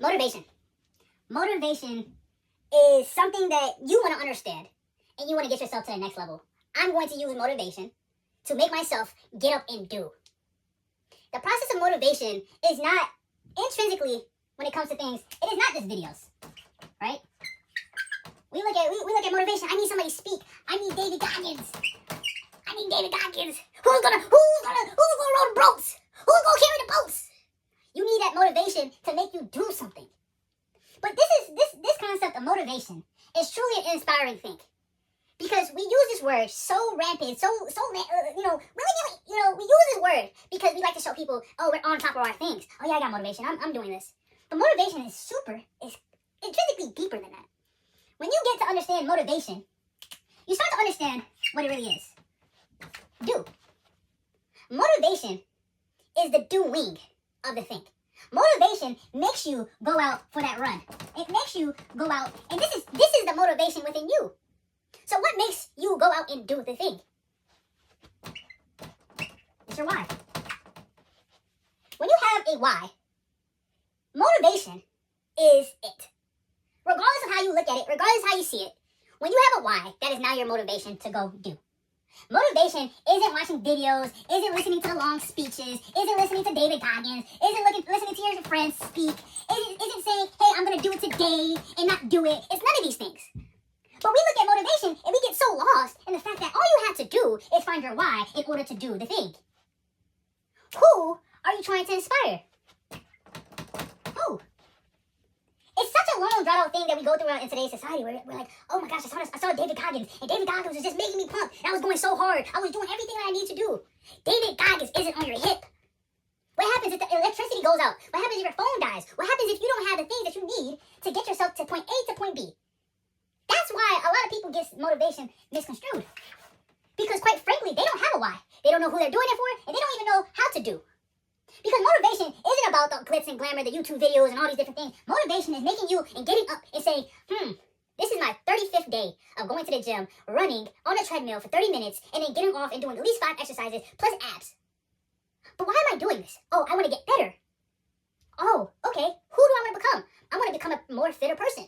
Motivation. Motivation is something that you want to understand and you want to get yourself to the next level. I'm going to use motivation to make myself get up and do. The process of motivation is not intrinsically, when it comes to things, it is not just videos, right? We look at motivation. I need somebody to speak. I need David Goggins. Who's gonna row the boats? Who's gonna carry the boats? You need that motivation to make you do something. But this concept of motivation is truly an inspiring thing, because we use this word so rampant, we use this word because we like to show people, oh, we're on top of our things. Oh yeah, I got motivation. I'm doing this. But motivation is intrinsically deeper than that. When you get to understand motivation, you start to understand what it really is. Do. Motivation is the doing of the thing. Motivation makes you go out for that run. It makes you go out, and this is the motivation within you. So what makes you go out and do the thing? It's your why. When you have a why, motivation is it. Regardless of how you look at it, regardless of how you see it, when you have a why, that is now your motivation to go do. Motivation isn't watching videos, isn't listening to the long speeches, isn't listening to David Goggins, isn't listening to your friends speak, isn't saying, hey, I'm going to do it today and not do it. It's none of these things. But we look at motivation and we get so lost in the fact that all you have to do is find your why in order to do the thing. Who are you trying to inspire? Who? It's such a long, drawn-out thing that we go through in today's society where we're like, oh my gosh, I saw David Goggins, and David Goggins was just making me pumped. I was going so hard. I was doing everything that I need to do. David Goggins isn't on your hip. What happens if the electricity goes out? What happens if your phone dies? What happens if you don't have the things that you need to get yourself to point A to point B? That's why a lot of people get motivation misconstrued. Because quite frankly, they don't have a why. They don't know who they're doing it for, and they don't even know how to do. Because motivation isn't about the glitz and glamour, the YouTube videos and all these different things. Motivation is making you and getting up and saying, this is my 35th day of going to the gym, running on a treadmill for 30 minutes, and then getting off and doing at least 5 exercises plus abs. But why am I doing this? Oh, I want to get better. Oh, okay. Who do I want to become? I want to become a more fitter person.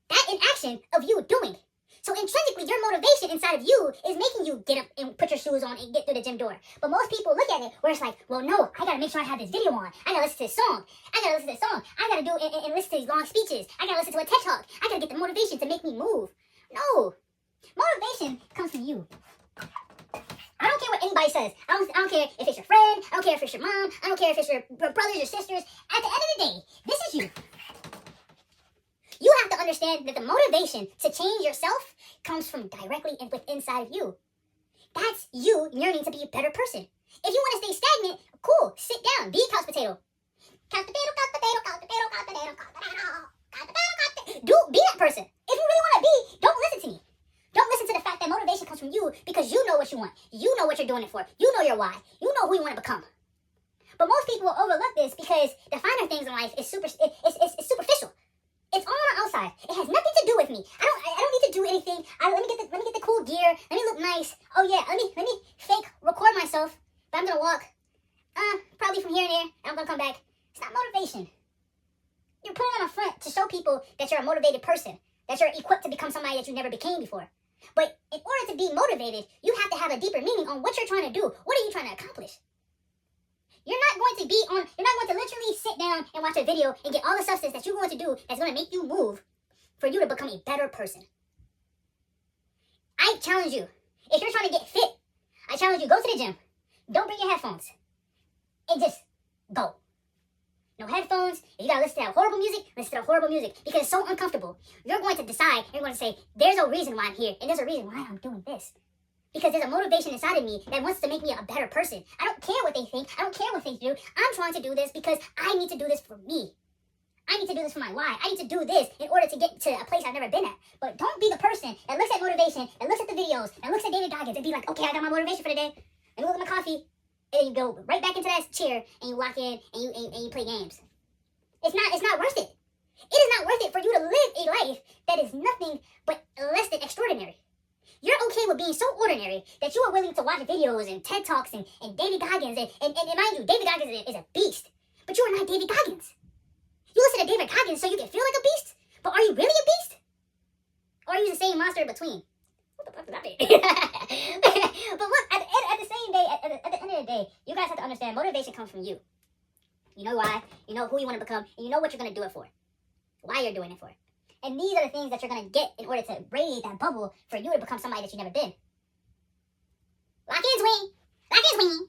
That in action of you doing. So intrinsically, your motivation inside of you is making you get up and put your shoes on and get through the gym door. But most people look at it where it's like, well, no, I got to make sure I have this video on. I got to listen to this song. I got to do and listen to these long speeches. I got to listen to a TED Talk. I got to get the motivation to make me move. No. Motivation comes from you. I don't care what anybody says. I don't care if it's your friend. I don't care if it's your mom. I don't care if it's your brothers or sisters. At the end of the day, this is you. You have to understand that the motivation to change yourself comes from directly inside of you. That's you yearning to be a better person. If you want to stay stagnant, cool, sit down, be a couch potato. Couch potato, couch potato, couch potato, couch potato, couch potato, couch potato. Be that person. If you really want to be, don't listen to me. Don't listen to the fact that motivation comes from you because you know what you want. You know what you're doing it for. You know your why. You know who you want to become. But most people will overlook this because the finer things in life is superficial. It's all on the outside. It has nothing to do with me. I don't need to do anything. Let me get the cool gear. Let me look nice. Oh yeah, let me fake record myself. But I'm gonna walk. Probably from here and there. And I'm gonna come back. It's not motivation. You're putting on a front to show people that you're a motivated person. That you're equipped to become somebody that you never became before. But in order to be motivated, you have to have a deeper meaning on what you're trying to do. What are you trying to accomplish? You're not going to literally sit down and watch a video and get all the substance that you're going to do that's going to make you move for you to become a better person. I challenge you, if you're trying to get fit, I challenge you, go to the gym. Don't bring your headphones. And just go. No headphones. If you got to listen to that horrible music, listen to the horrible music. Because it's so uncomfortable. You're going to decide, you're going to say, there's a reason why I'm here. And there's a reason why I'm doing this. Because there's a motivation inside of me that wants to make me a better person. I don't care what they think. I don't care what they do. I'm trying to do this because I need to do this for me. I need to do this for my why. I need to do this in order to get to a place I've never been at. But don't be the person that looks at motivation, and looks at the videos, and looks at David Goggins and be like, okay, I got my motivation for the day. Let me look at my coffee. And then you go right back into that chair and you walk in and you play games. It's not worth it. It is not worth it for you to live a life that is nothing but less than extraordinary. You're okay with being so ordinary that you are willing to watch videos and TED Talks and David Goggins. And mind you, David Goggins is a beast. But you are not David Goggins. You listen to David Taylor Goggins so you can feel like a beast? But are you really a beast? Or are you the same monster in between? What the fuck does that mean? But look, at the same day, at the end of the day, you guys have to understand motivation comes from you. You know why, you know who you want to become, and you know what you're going to do it for. Why you're doing it for. And these are the things that you're going to get in order to radiate that bubble for you to become somebody that you've never been. Lock in, Sweeney. Lock in, Sweeney.